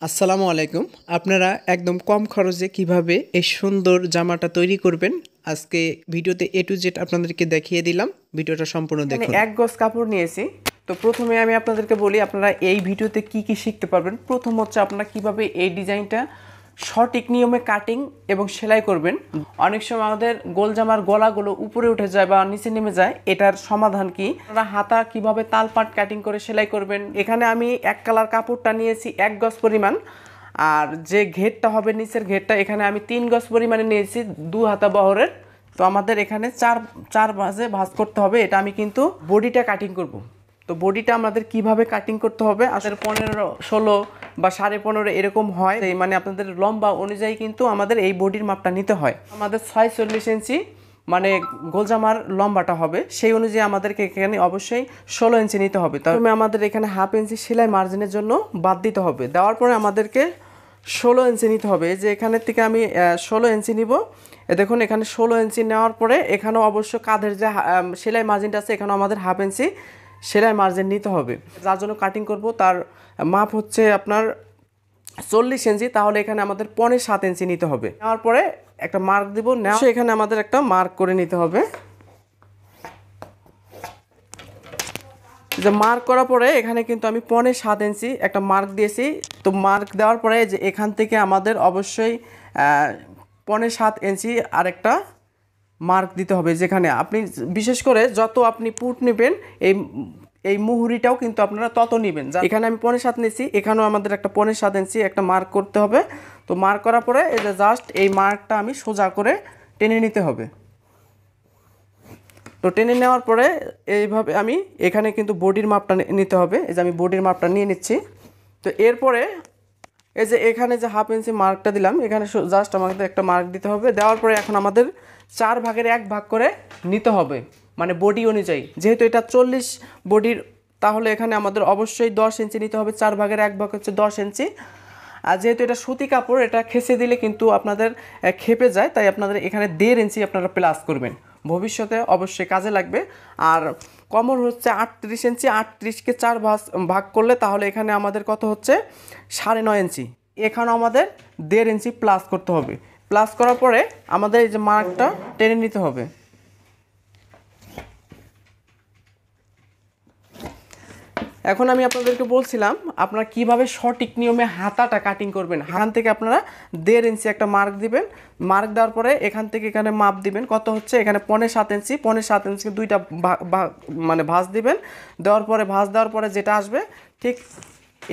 আসসালামু আলাইকুম। আপনারা একদম কম খরচে কিভাবে এই সুন্দর জামাটা তৈরি করবেন আজকে ভিডিওতে এ টু জেড আপনাদেরকে দেখিয়ে দিলাম। ভিডিওটা সম্পূর্ণ দেখুন। এক গজ কাপড় নিয়েছি। তো প্রথমে আমি আপনাদেরকে বলি আপনারা এই ভিডিওতে কি কি শিখতে পারবেন। প্রথম হচ্ছে আপনারা কিভাবে এই ডিজাইনটা সঠিক নিয়মে কাটিং এবং সেলাই করবেন। অনেক সময় আমাদের গোল জামার গলাগুলো উপরে উঠে যায় বা নিচে নেমে যায়, এটার সমাধান কি? আপনারা হাতা কিভাবে তালপাট কাটিং করে সেলাই করবেন। এখানে আমি এক কালার কাপড়টা নিয়েছি 1 গজ পরিমাণ, আর যে ঘেরটা হবে নিচের ঘেরটা এখানে আমি 3 গজ পরিমাণে নিয়েছি 2 হাতা বহরের। তো আমাদের এখানে চার ভাঁজে ভাঁজ করতে হবে। এটা আমি কিন্তু বডিটা কাটিং করব। তো বডিটা আমাদের কিভাবে কাটিং করতে হবে, আসলে 15, 16 বা 15.5 এরকম হয়, মানে আপনাদের লম্বা অনুযায়ী কিন্তু আমাদের এই বডির মাপটা নিতে হয়। আমাদের 46 ইঞ্চি মানে গোলজামার লম্বাটা হবে, সেই অনুযায়ী আমাদেরকে এখানে অবশ্যই 16 ইঞ্চি নিতে হবে। তবে আমাদের এখানে হাফ ইঞ্চি সেলাই মার্জিনের জন্য বাদ দিতে হবে। দেওয়ার পরে আমাদেরকে 16 ইঞ্চি নিতে হবে। যে এখানের থেকে আমি 16 ইঞ্চি নিব। দেখুন এখানে 16 ইঞ্চি নেওয়ার পরে এখানেও অবশ্য কাঁধের যে সেলাই মার্জিনটা আছে এখানেও আমাদের হাফ ইঞ্চি সেলাই মার্জিন নিতে হবে। যার জন্য কাটিং করব তার মাপ হচ্ছে আপনার 40 ইঞ্চি, তাহলে এখানে আমাদের 7.5 ইঞ্চি নিতে হবে। নেওয়ার পরে একটা মার্ক দিব, এখানে আমাদের একটা মার্ক করে নিতে হবে। যে মার্ক করার পরে এখানে কিন্তু আমি 7.5 ইঞ্চি একটা মার্ক দিয়েছি। তো মার্ক দেওয়ার পরে যে এখান থেকে আমাদের অবশ্যই 7.5 ইঞ্চি আরেকটা মার্ক দিতে হবে। যেখানে আপনি বিশেষ করে যত আপনি পুট নেবেন এই মুহুরিটাও কিন্তু আপনারা তত নেবেন। এখানে আমি 7.5 নিয়েছি, এখানেও আমাদের একটা 7.5 ইঞ্চি একটা মার্ক করতে হবে। তো মার্ক করার পরে এই যে জাস্ট এই মার্কটা আমি সোজা করে টেনে নিতে হবে। তো টেনে নেওয়ার পরে এইভাবে আমি এখানে কিন্তু বডির মাপটা নিতে হবে। এই যে আমি বডির মাপটা নিয়ে নিচ্ছি। তো এরপরে এই যে এখানে যে হাফ ইঞ্চি মার্কটা দিলাম, এখানে জাস্ট আমাদের একটা মার্ক দিতে হবে। দেওয়ার পরে এখন আমাদের 4 ভাগের 1 ভাগ করে নিতে হবে, মানে বডি অনুযায়ী। যেহেতু এটা 40 বডির, তাহলে এখানে আমাদের অবশ্যই 10 ইঞ্চি নিতে হবে। 4 ভাগের 1 ভাগ হচ্ছে 10 ইঞ্চি। আর যেহেতু এটা সুতি কাপড়, এটা খেসে দিলে কিন্তু আপনাদের খেপে যায়, তাই আপনাদের এখানে 1.5 ইঞ্চি আপনারা প্লাস করবেন, ভবিষ্যতে অবশ্যই কাজে লাগবে। আর কমর হচ্ছে 38 ইঞ্চি, 38কে 4 ভাগ করলে তাহলে এখানে আমাদের কত হচ্ছে 9.5 ইঞ্চি। এখানে আমাদের 1.5 ইঞ্চি প্লাস করতে হবে। প্লাস করার পরে আমাদের এই যে মার্কটা টেনে নিতে হবে। এখন আমি আপনাদেরকে বলছিলাম আপনারা কিভাবে সঠিক নিয়মে হাতাটা কাটিং করবেন। এখান থেকে আপনারা 1.5 ইঞ্চি একটা মার্ক দিবেন। মার্ক দেওয়ার পরে এখান থেকে এখানে মাপ দিবেন কত হচ্ছে, এখানে 7.5 ইঞ্চি। 7.5 ইঞ্চিকে 2টা মানে ভাঁজ দিবেন। দেওয়ার পরে ভাঁজ দেওয়ার পরে যেটা আসবে ঠিক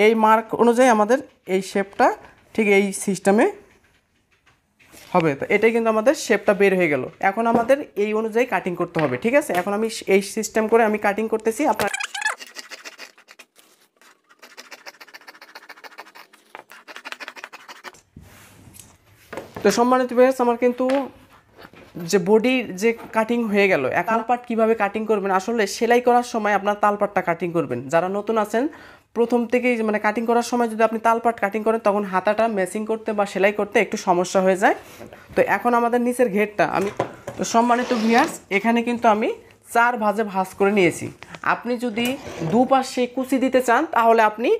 এই মার্ক অনুযায়ী আমাদের এই শেপটা ঠিক এই সিস্টেমে হবে। তো এটাই কিন্তু আমাদের শেপটা বের হয়ে গেল। এখন আমাদের এই অনুযায়ী কাটিং করতে হবে, ঠিক আছে? এখন আমি এই সিস্টেম করে আমি কাটিং করতেছি। আপনার তো সম্মানিত ভিউয়ার্স, আমার কিন্তু যে বডির যে কাটিং হয়ে গেল। তালপাট কিভাবে কাটিং করবেন, আসলে সেলাই করার সময় আপনার তালপাটটা কাটিং করবেন। যারা নতুন আছেন প্রথম থেকেই মানে কাটিং করার সময় যদি আপনি তালপাট কাটিং করেন তখন হাতাটা ম্যাচিং করতে বা সেলাই করতে একটু সমস্যা হয়ে যায়। তো এখন আমাদের নিচের ঘেরটা আমি, তো সম্মানিত ভিউয়ার্স, এখানে কিন্তু আমি 4 ভাঁজে ভাঁজ করে নিয়েছি। আপনি যদি দুপাশে কুচি দিতে চান তাহলে আপনি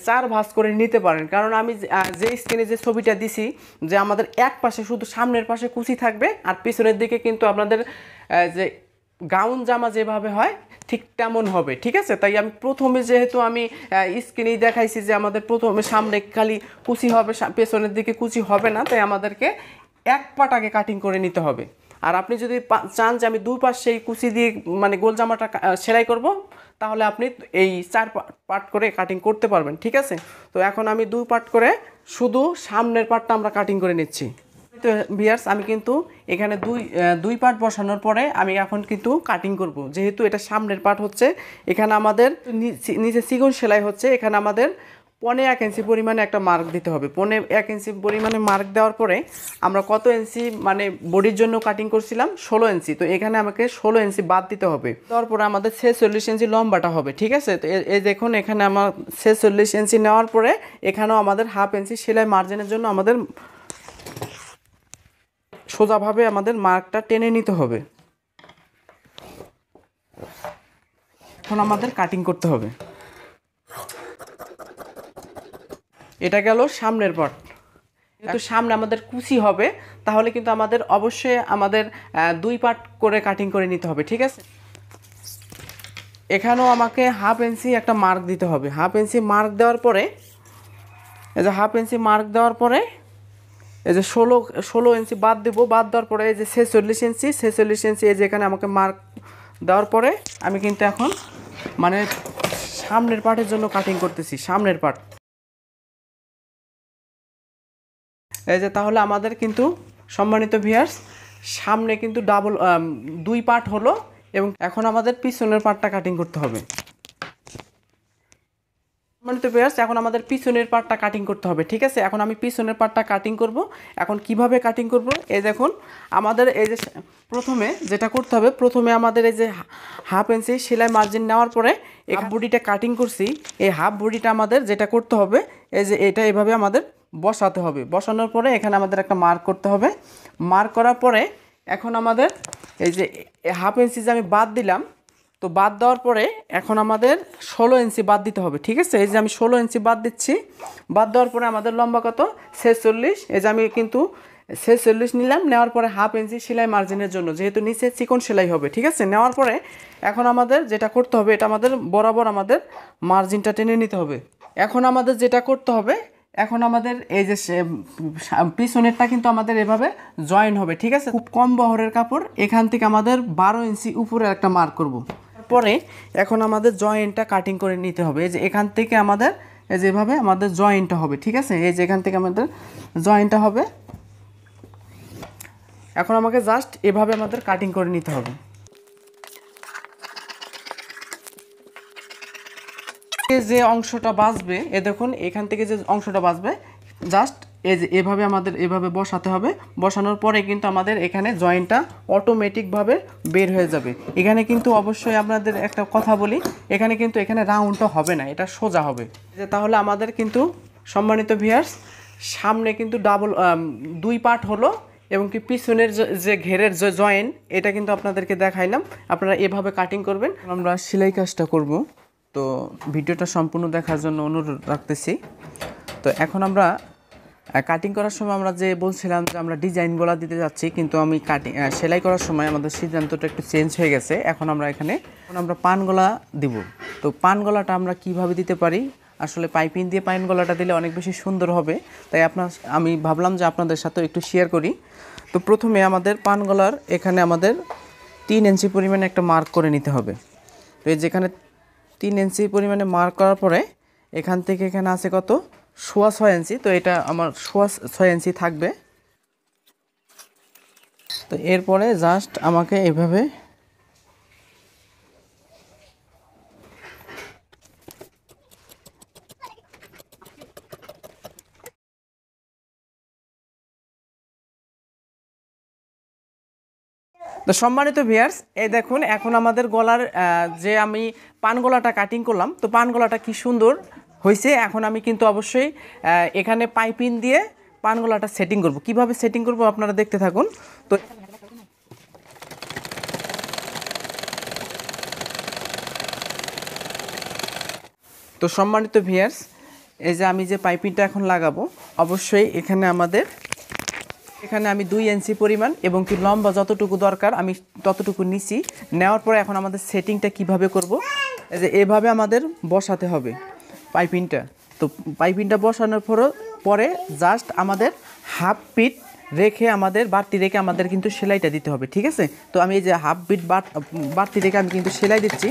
4 ভাঁজ করে নিতে পারেন। কারণ আমি যে স্ক্রিনে যে ছবিটা দিছি যে আমাদের এক পাশে শুধু সামনের পাশে কুচি থাকবে আর পিছনের দিকে কিন্তু আপনাদের যে গাউন জামা যেভাবে হয় ঠিক তেমন হবে, ঠিক আছে? তাই আমি প্রথমে যেহেতু আমি স্ক্রিনেই দেখাইছি যে আমাদের প্রথমে সামনে খালি কুচি হবে, পেছনের দিকে কুচি হবে না, তাই আমাদেরকে এক পাট আগে কাটিং করে নিতে হবে। আর আপনি যদি চান যে আমি দুই পাশে কুচি দিয়ে মানে গোল জামাটা সেলাই করব, তাহলে আপনি এই 4 পার্ট করে কাটিং করতে পারবেন, ঠিক আছে? তো এখন আমি 2 পার্ট করে শুধু সামনের পার্টটা আমরা কাটিং করে নিচ্ছি। তো ভিউয়ার্স, আমি কিন্তু এখানে দুই পার্ট বসানোর পরে আমি এখন কিন্তু কাটিং করব। যেহেতু এটা সামনের পার্ট হচ্ছে, এখানে আমাদের নিচে চিকন সেলাই হচ্ছে, এখানে আমাদের 1.5 ইঞ্চি পরিমাণে একটা মার্ক দিতে হবে। 1.5 ইঞ্চি পরিমাণে মার্ক দেওয়ার পরে আমরা কত ইঞ্চি মানে বডির জন্য কাটিং করছিলাম 16 ইঞ্চি। তো এখানে আমাকে 16 ইঞ্চি বাদ দিতে হবে। তারপরে আমাদের 46 ইঞ্চি লম্বাটা হবে, ঠিক আছে? তো এই দেখুন এখানে আমার 46 ইঞ্চি নেওয়ার পরে এখানেও আমাদের হাফ ইঞ্চি সেলাই মার্জিনের জন্য আমাদের সোজাভাবে আমাদের মার্কটা টেনে নিতে হবে। এখন আমাদের কাটিং করতে হবে। এটা গেল সামনের পার্ট। কিন্তু সামনে আমাদের কুচি হবে, তাহলে কিন্তু আমাদের অবশ্যই আমাদের 2 পার্ট করে কাটিং করে নিতে হবে, ঠিক আছে। এখানেও আমাকে হাফ ইঞ্চি একটা মার্ক দিতে হবে। হাফ ইঞ্চি মার্ক দেওয়ার পরে এই যে হাফ ইঞ্চি মার্ক দেওয়ার পরে এই যে 16 ইঞ্চি বাদ দেব। বাদ দেওয়ার পরে এই যে 46 ইঞ্চি এই যে এখানে আমাকে মার্ক দেওয়ার পরে আমি কিন্তু এখন মানে সামনের পার্টের জন্য কাটিং করতেছি, সামনের পার্ট। এই যে তাহলে আমাদের কিন্তু সম্মানিত ভিউয়ার্স সামনে কিন্তু 2 পার্ট হলো, এবং এখন আমাদের পিছনের পার্টটা কাটিং করতে হবে। সম্মানিত ভিউয়ার্স এখন আমাদের পিছনের পার্টটা কাটিং করতে হবে, ঠিক আছে। এখন আমি পিছনের পার্টটা কাটিং করব। এখন কিভাবে কাটিং করব, এই দেখুন আমাদের এই যে প্রথমে যেটা করতে হবে, প্রথমে আমাদের এই যে হাফ ইঞ্চি সেলাই মার্জিন নেওয়ার পরে হাফ বডিটা কাটিং করছি, এই হাফ বডিটা আমাদের যেটা করতে হবে এই যে এটা এভাবে আমাদের বসাতে হবে। বসানোর পরে এখানে আমাদের একটা মার্ক করতে হবে। মার্ক করার পরে এখন আমাদের এই যে হাফ ইঞ্চি যে আমি বাদ দিলাম, তো বাদ দেওয়ার পরে এখন আমাদের 16 ইঞ্চি বাদ দিতে হবে, ঠিক আছে। এই যে আমি 16 ইঞ্চি বাদ দিচ্ছি। বাদ দেওয়ার পরে আমাদের লম্বা কত 46। এই যে আমি কিন্তু 46 নিলাম। নেওয়ার পরে হাফ ইঞ্চি সেলাই মার্জিনের জন্য, যেহেতু নিচে চিকন সেলাই হবে, ঠিক আছে। নেওয়ার পরে এখন আমাদের যেটা করতে হবে, এটা আমাদের বরাবর আমাদের মার্জিনটা টেনে নিতে হবে। এখন আমাদের যেটা করতে হবে, এখন আমাদের এই যে পিছনেরটা কিন্তু আমাদের এভাবে জয়েন হবে, ঠিক আছে। খুব কম বহরের কাপড়, এখান থেকে আমাদের 12 ইঞ্চি উপরে একটা মার্ক করব। পরে এখন আমাদের জয়েন্টটা কাটিং করে নিতে হবে। এই যে এখান থেকে আমাদের এই যেভাবে আমাদের জয়েন্টটা হবে, ঠিক আছে। এই যে এখান থেকে আমাদের জয়েন্টটা হবে। এখন আমাকে জাস্ট এভাবে আমাদের কাটিং করে নিতে হবে। যে অংশটা বাঁচবে, এ দেখুন এখান থেকে যে অংশটা বাঁচবে জাস্ট এই যে এভাবে আমাদের এভাবে বসাতে হবে। বসানোর পরে কিন্তু আমাদের এখানে জয়েন্টটা অটোমেটিকভাবে বের হয়ে যাবে। এখানে কিন্তু অবশ্যই আপনাদের একটা কথা বলি, এখানে কিন্তু এখানে রাউন্ডটা হবে না, এটা সোজা হবে। যে তাহলে আমাদের কিন্তু সম্মানিত ভিউয়ার্স সামনে কিন্তু 2 পার্ট হলো, এবং কি পিছনের যে ঘেরের যে জয়েন্ট এটা কিন্তু আপনাদেরকে দেখাইলাম। আপনারা এভাবে কাটিং করবেন। আমরা সেলাই কাজটা করব, তো ভিডিওটা সম্পূর্ণ দেখার জন্য অনুরোধ রাখতেছি। তো এখন আমরা কাটিং করার সময় আমরা যে বলছিলাম যে আমরা ডিজাইন গলা দিতে যাচ্ছি, কিন্তু আমি সেলাই করার সময় আমাদের সিদ্ধান্তটা একটু চেঞ্জ হয়ে গেছে। এখন আমরা পান গলা দিব। তো পান গলাটা আমরা কিভাবে দিতে পারি, আসলে পাইপিং দিয়ে পান গলাটা দিলে অনেক বেশি সুন্দর হবে, তাই আমি ভাবলাম যে আপনাদের সাথে একটু শেয়ার করি। তো প্রথমে আমাদের পান গলার এখানে আমাদের 3 ইঞ্চি পরিমাণে একটা মার্ক করে নিতে হবে। তো এই যেখানে 3 ইঞ্চি পরিমাণে মার্ক করার পরে এখান থেকে এখানে আছে কত 6.5 ইঞ্চি, তো এটা আমার 6.5 ইঞ্চি থাকবে। তো এরপরে জাস্ট আমাকে এভাবে তো সম্মানিত ভিউয়ার্স এই দেখুন এখন আমাদের গলার যে আমি পান গলাটা কাটিং করলাম, তো পান গলাটা কি সুন্দর হয়েছে। এখন আমি কিন্তু অবশ্যই এখানে পাইপিং দিয়ে পান গলাটা সেটিং করব। কিভাবে সেটিং করব আপনারা দেখতে থাকুন। তো সম্মানিত ভিউয়ার্স এই যে আমি যে পাইপিংটা এখন লাগাবো, অবশ্যই এখানে আমি 2 ইঞ্চি পরিমাণ এবং কি লম্বা যতটুকু দরকার আমি ততটুকু নিছি। নেওয়ার পরে এখন আমাদের সেটিংটা কিভাবে করব, এই যে এভাবে আমাদের বসাতে হবে পাইপিংটা। তো পাইপিংটা বসানোর পরে জাস্ট আমাদের হাফ ফিট রেখে বাড়তি রেখে আমাদের কিন্তু সেলাইটা দিতে হবে, ঠিক আছে। তো আমি এই যে হাফ ফিট বাড়তি রেখে আমি কিন্তু সেলাই দিচ্ছি।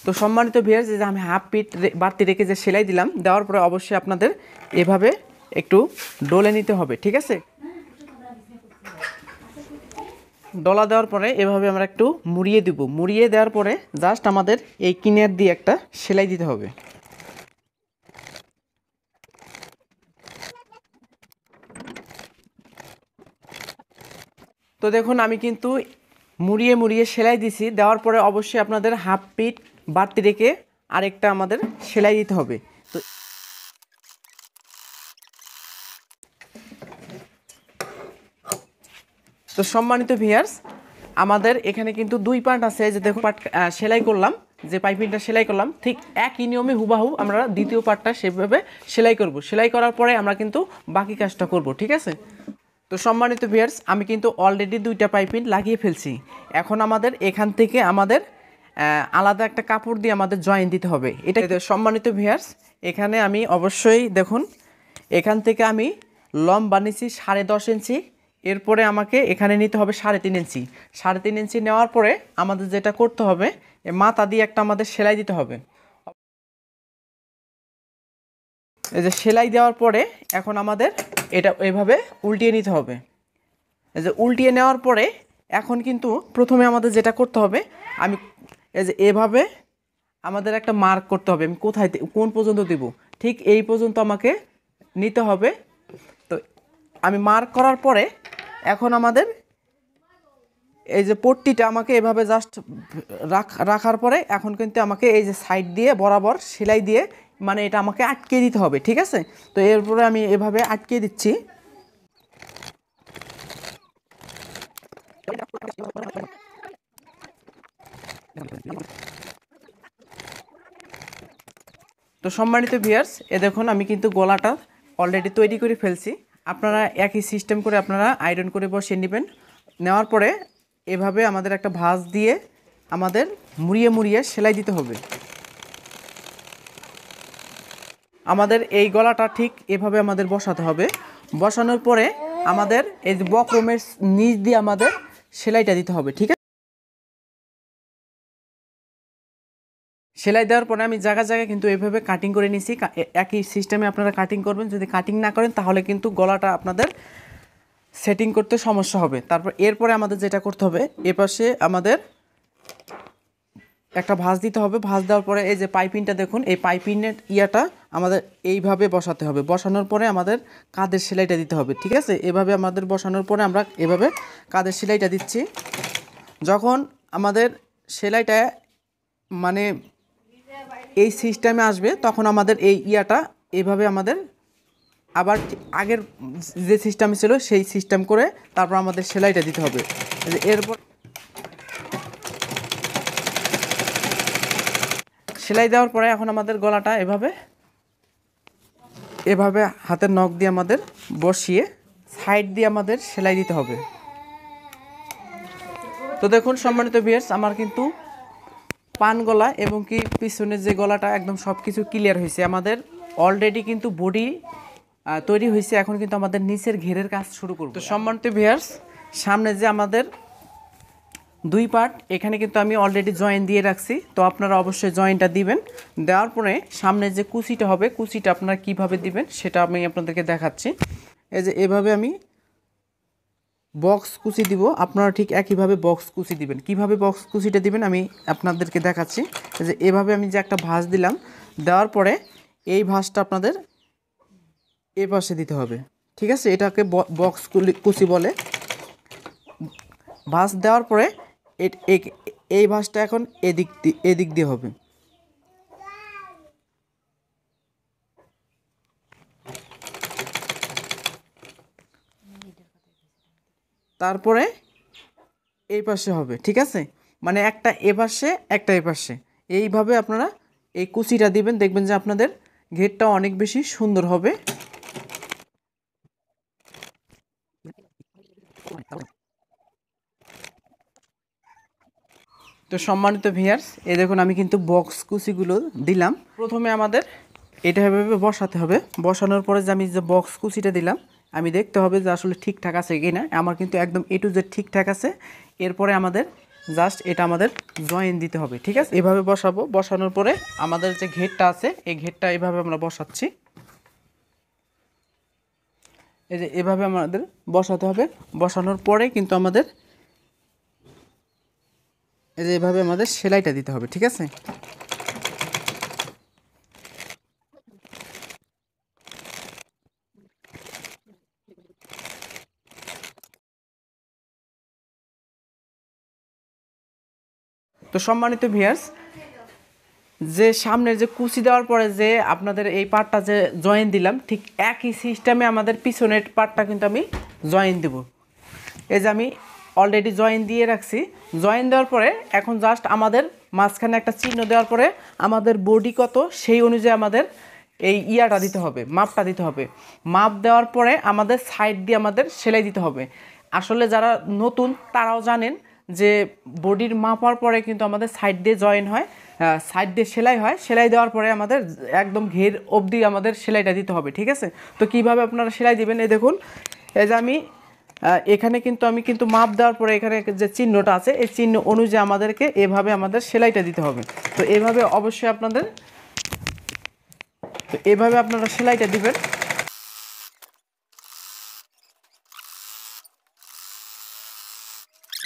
তো সম্মানিত ভিউয়ার্স যে আমি হাফ ফিট বাড়তি রেখে যে সেলাই দিলাম, দেওয়ার পরে অবশ্যই আপনাদের এভাবে একটু ডলে নিতে হবে, ঠিক আছে। ডলা দেওয়ার পরে এভাবে আমরা একটু মুড়িয়ে দিব। মুড়িয়ে দেওয়ার পরে জাস্ট আমাদের এই কিনার দিয়ে একটা সেলাই দিতে হবে। তো দেখুন আমি কিন্তু মুড়িয়ে সেলাই দিছি। দেওয়ার পরে অবশ্যই আপনাদের হাফ ফিট বাড়তি রেখে আরেকটা আমাদের সেলাই দিতে হবে। তো সম্মানিত ভিউয়ার্স আমাদের এখানে কিন্তু 2 পার্ট আছে, যে দেখো পার্ট সেলাই করলাম, যে পাইপিংটা সেলাই করলাম ঠিক একই নিয়মে হুবাহু আমরা দ্বিতীয় পার্টটা সেভাবে সেলাই করব। সেলাই করার পরে আমরা কিন্তু বাকি কাজটা করব, ঠিক আছে। তো সম্মানিত ভিউয়ার্স, আমি কিন্তু অলরেডি 2টা পাইপিং লাগিয়ে ফেলছি। এখন আমাদের এখান থেকে আমাদের আলাদা একটা কাপড় দিয়ে আমাদের জয়েন দিতে হবে। এটা সম্মানিত ভিউয়ার্স, এখানে আমি অবশ্যই দেখুন, এখান থেকে আমি লম্বা নিচ্ছি 10.5 ইঞ্চি, এরপরে আমাকে এখানে নিতে হবে 3.5 ইঞ্চি। 3.5 ইঞ্চি নেওয়ার পরে আমাদের যেটা করতে হবে, মাথা দিয়ে একটা আমাদের সেলাই দিতে হবে। এই যে সেলাই দেওয়ার পরে এখন আমাদের এটা এইভাবে উল্টিয়ে নিতে হবে। এই যে উল্টিয়ে নেওয়ার পরে এখন কিন্তু প্রথমে আমাদের যেটা করতে হবে, আমি এই যে এভাবে আমাদের একটা মার্ক করতে হবে, আমি কোথায় কোন পর্যন্ত দিব, ঠিক এই পর্যন্ত আমাকে নিতে হবে। তো আমি মার্ক করার পরে এখন আমাদের এই যে পট্টিটা আমাকে এভাবে জাস্ট রাখার পরে এখন কিন্তু আমাকে এই যে সাইড দিয়ে বরাবর সেলাই দিয়ে মানে এটা আমাকে আটকে দিতে হবে, ঠিক আছে। তো এরপরে আমি এভাবে আটকে দিচ্ছি। তো সম্মানিত ভিউয়ার্স, দেখুন আমি কিন্তু গলাটা অলরেডি তৈরি করে ফেলছি। আপনারা একই সিস্টেম করে আপনারা আয়রন করে বসিয়ে নেবেন। নেওয়ার পরে এভাবে আমাদের একটা ভাঁজ দিয়ে আমাদের মুড়িয়ে মুড়িয়ে সেলাই দিতে হবে। আমাদের এই গলাটা ঠিক এভাবে আমাদের বসাতে হবে। বসানোর পরে আমাদের এই যে বক্রমের নিচ দিয়ে আমাদের সেলাইটা দিতে হবে, ঠিক আছে। সেলাই দেওয়ার পরে আমি জায়গায় জায়গায় কিন্তু এভাবে কাটিং করে নিছি। একই সিস্টেমে আপনারা কাটিং করবেন। যদি কাটিং না করেন তাহলে কিন্তু গলাটা আপনাদের সেটিং করতে সমস্যা হবে। তারপর এরপরে আমাদের যেটা করতে হবে, এপাশে আমাদের একটা ভাঁজ দিতে হবে। ভাঁজ দেওয়ার পরে এই যে পাইপিংটা দেখুন, এই পাইপিংয়ের ইয়াটা আমাদের এইভাবে বসাতে হবে। বসানোর পরে আমাদের কাঁধের সেলাইটা দিতে হবে, ঠিক আছে। এভাবে আমাদের বসানোর পরে আমরা এভাবে কাঁধের সেলাইটা দিচ্ছি। যখন আমাদের সেলাইটা মানে এই সিস্টেমে আসবে তখন আমাদের এই ইয়াটা এইভাবে আমাদের আবার আগের যে সিস্টেম ছিল সেই সিস্টেম করে তারপর আমাদের সেলাইটা দিতে হবে। এরপর সেলাই দেওয়ার পরে এখন আমাদের গলাটা এভাবে হাতের নখ দিয়ে আমাদের বসিয়ে সাইড দিয়ে আমাদের সেলাই দিতে হবে। তো দেখুন সম্মানিত ভিউয়ার্স, আমার কিন্তু পান গলা এবং কি পিছনের যে গলাটা একদম সব কিছু ক্লিয়ার হয়েছে। আমাদের অলরেডি কিন্তু বডি তৈরি হয়েছে। এখন কিন্তু আমাদের নিচের ঘেরের কাজ শুরু করব। তো সম্মানিত ভিউয়ার্স, সামনে যে আমাদের 2 পার্ট, এখানে কিন্তু আমি অলরেডি জয়েন দিয়ে রাখছি। তো আপনারা অবশ্যই জয়েনটা দিবেন। দেওয়ার পরে সামনে যে কুচিটা হবে, কুচিটা আপনারা কিভাবে দিবেন সেটা আমি আপনাদেরকে দেখাচ্ছি। এই যে এভাবে আমি বক্স কুচি দিব, আপনারা ঠিক একইভাবে বক্স কুচি দিবেন। কিভাবে বক্স কুচিটা দিবেন আমি আপনাদেরকে দেখাচ্ছি। এই যে এভাবে আমি যে একটা ভাঁজ দিলাম, দেওয়ার পরে এই ভাঁজটা আপনাদের এই পাশে দিতে হবে, ঠিক আছে। এটাকে বক্স কুচি বলে। ভাঁজ দেওয়ার পরে এই ভাঁজটা এখন এদিক দিয়ে হবে। তারপরে এই পাশে হবে, ঠিক আছে। মানে একটা এ পাশে একটা এ পাশে, এইভাবে আপনারা এই কুচিটা দিবেন। দেখবেন যে আপনাদের ঘেরটা অনেক বেশি সুন্দর হবে। তো সম্মানিত ভিউয়ার্স, এই দেখুন আমি কিন্তু বক্স কুচিগুলো দিলাম। প্রথমে আমাদের এটা এভাবে বসাতে হবে। বসানোর পরে যে আমি যে বক্স কুচিটা দিলাম, আমি দেখতে হবে যে আসলে ঠিকঠাক আছে কি না। আমার কিন্তু একদম A to Z ঠিকঠাক আছে। এরপরে আমাদের জাস্ট এটা আমাদের জয়েন দিতে হবে, ঠিক আছে। এভাবে বসাবো। বসানোর পরে আমাদের যে ঘেরটা আছে এই ঘেরটা এভাবে আমরা বসাচ্ছি। এই যে এভাবে আমাদের বসাতে হবে। বসানোর পরে কিন্তু আমাদের এই যে এভাবে আমাদের সেলাইটা দিতে হবে, ঠিক আছে। তো সম্মানিত ভিউয়ার্স, যে সামনের যে কুচি দেওয়ার পরে যে আপনাদের এই পার্টটা যে জয়েন দিলাম, ঠিক একই সিস্টেমে আমাদের পিছনের পার্টটা কিন্তু আমি জয়েন দেব। এই যে আমি অলরেডি জয়েন দিয়ে রাখছি। জয়েন দেওয়ার পরে এখন জাস্ট আমাদের মাঝখানে একটা চিহ্ন দেওয়ার পরে আমাদের বডি কত সেই অনুযায়ী আমাদের এই ইয়াটা দিতে হবে, মাপটা দিতে হবে। মাপ দেওয়ার পরে আমাদের সাইড দিয়ে আমাদের সেলাই দিতে হবে। আসলে যারা নতুন তারাও জানেন যে বডির মাপার পরে কিন্তু আমাদের সাইড দিয়ে জয়েন হয়, সাইড দিয়ে সেলাই হয়। সেলাই দেওয়ার পরে আমাদের একদম ঘের অবধি আমাদের সেলাইটা দিতে হবে, ঠিক আছে? তো কিভাবে আপনারা সেলাই দিবেন, এই দেখুন, এই যে আমি এখানে কিন্তু মাপ দেওয়ার পরে এখানে যে চিহ্নটা আছে এই চিহ্ন অনুযায়ী আমাদেরকে এভাবে আমাদের সেলাইটা দিতে হবে। তো এভাবে অবশ্যই আপনারা সেলাইটা দিবেন।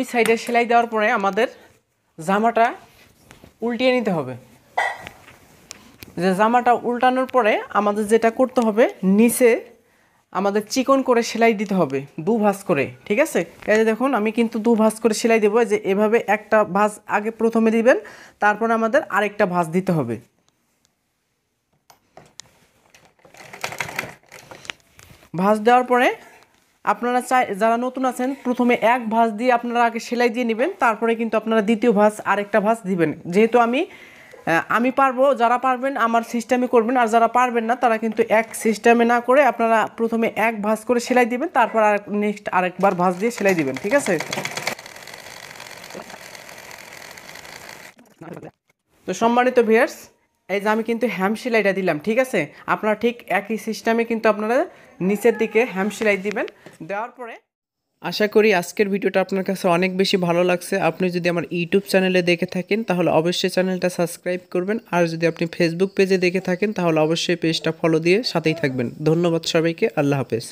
এই সাইডে সেলাই দেওয়ার পরে আমাদের জামাটা উল্টিয়ে নিতে হবে। যে জামাটা উল্টানোর পরে আমাদের যেটা করতে হবে, নিচে আমাদের চিকন করে সেলাই দিতে হবে, দু ভাঁজ করে, ঠিক আছে? এই যে দেখুন আমি কিন্তু দু ভাঁজ করে সেলাই দেবো। যে এভাবে একটা ভাঁজ আগে প্রথমে দিবেন, তারপরে আমাদের আরেকটা ভাঁজ দিতে হবে। ভাঁজ দেওয়ার পরে আপনারা যারা নতুন আছেন প্রথমে এক ভাঁজ দিয়ে আপনারা আগে সেলাই দিয়ে নেবেন, তারপরে কিন্তু আপনারা দ্বিতীয় ভাঁজ আরেকটা ভাঁজ দিবেন। যেহেতু আমি পারবো, যারা পারবেন আমার সিস্টেমে করবেন, আর যারা পারবেন না তারা কিন্তু এক সিস্টেমে না করে আপনারা প্রথমে এক ভাঁজ করে সেলাই দিবেন, তারপর নেক্সট আরেকবার ভাঁজ দিয়ে সেলাই দিবেন, ঠিক আছে? তো সম্মানিত ভিউয়ার্স, এই যে আমি কিন্তু হ্যাম সেলাইটা দিলাম, ঠিক আছে? আপনারা ঠিক একই সিস্টেমে কিন্তু আপনারা নিচের দিকে হ্যাম সেলাই দিবেন। দেওয়ার পরে আশা করি আজকের ভিডিওটা আপনার কাছে অনেক বেশি ভালো লাগছে। আপনি যদি আমার ইউটিউব চ্যানেলে দেখে থাকেন তাহলে অবশ্যই চ্যানেলটা সাবস্ক্রাইব করবেন, আর যদি আপনি ফেসবুক পেজে দেখে থাকেন তাহলে অবশ্যই পেজটা ফলো দিয়ে সাথেই থাকবেন। ধন্যবাদ সবাইকে, আল্লাহ হাফেজ।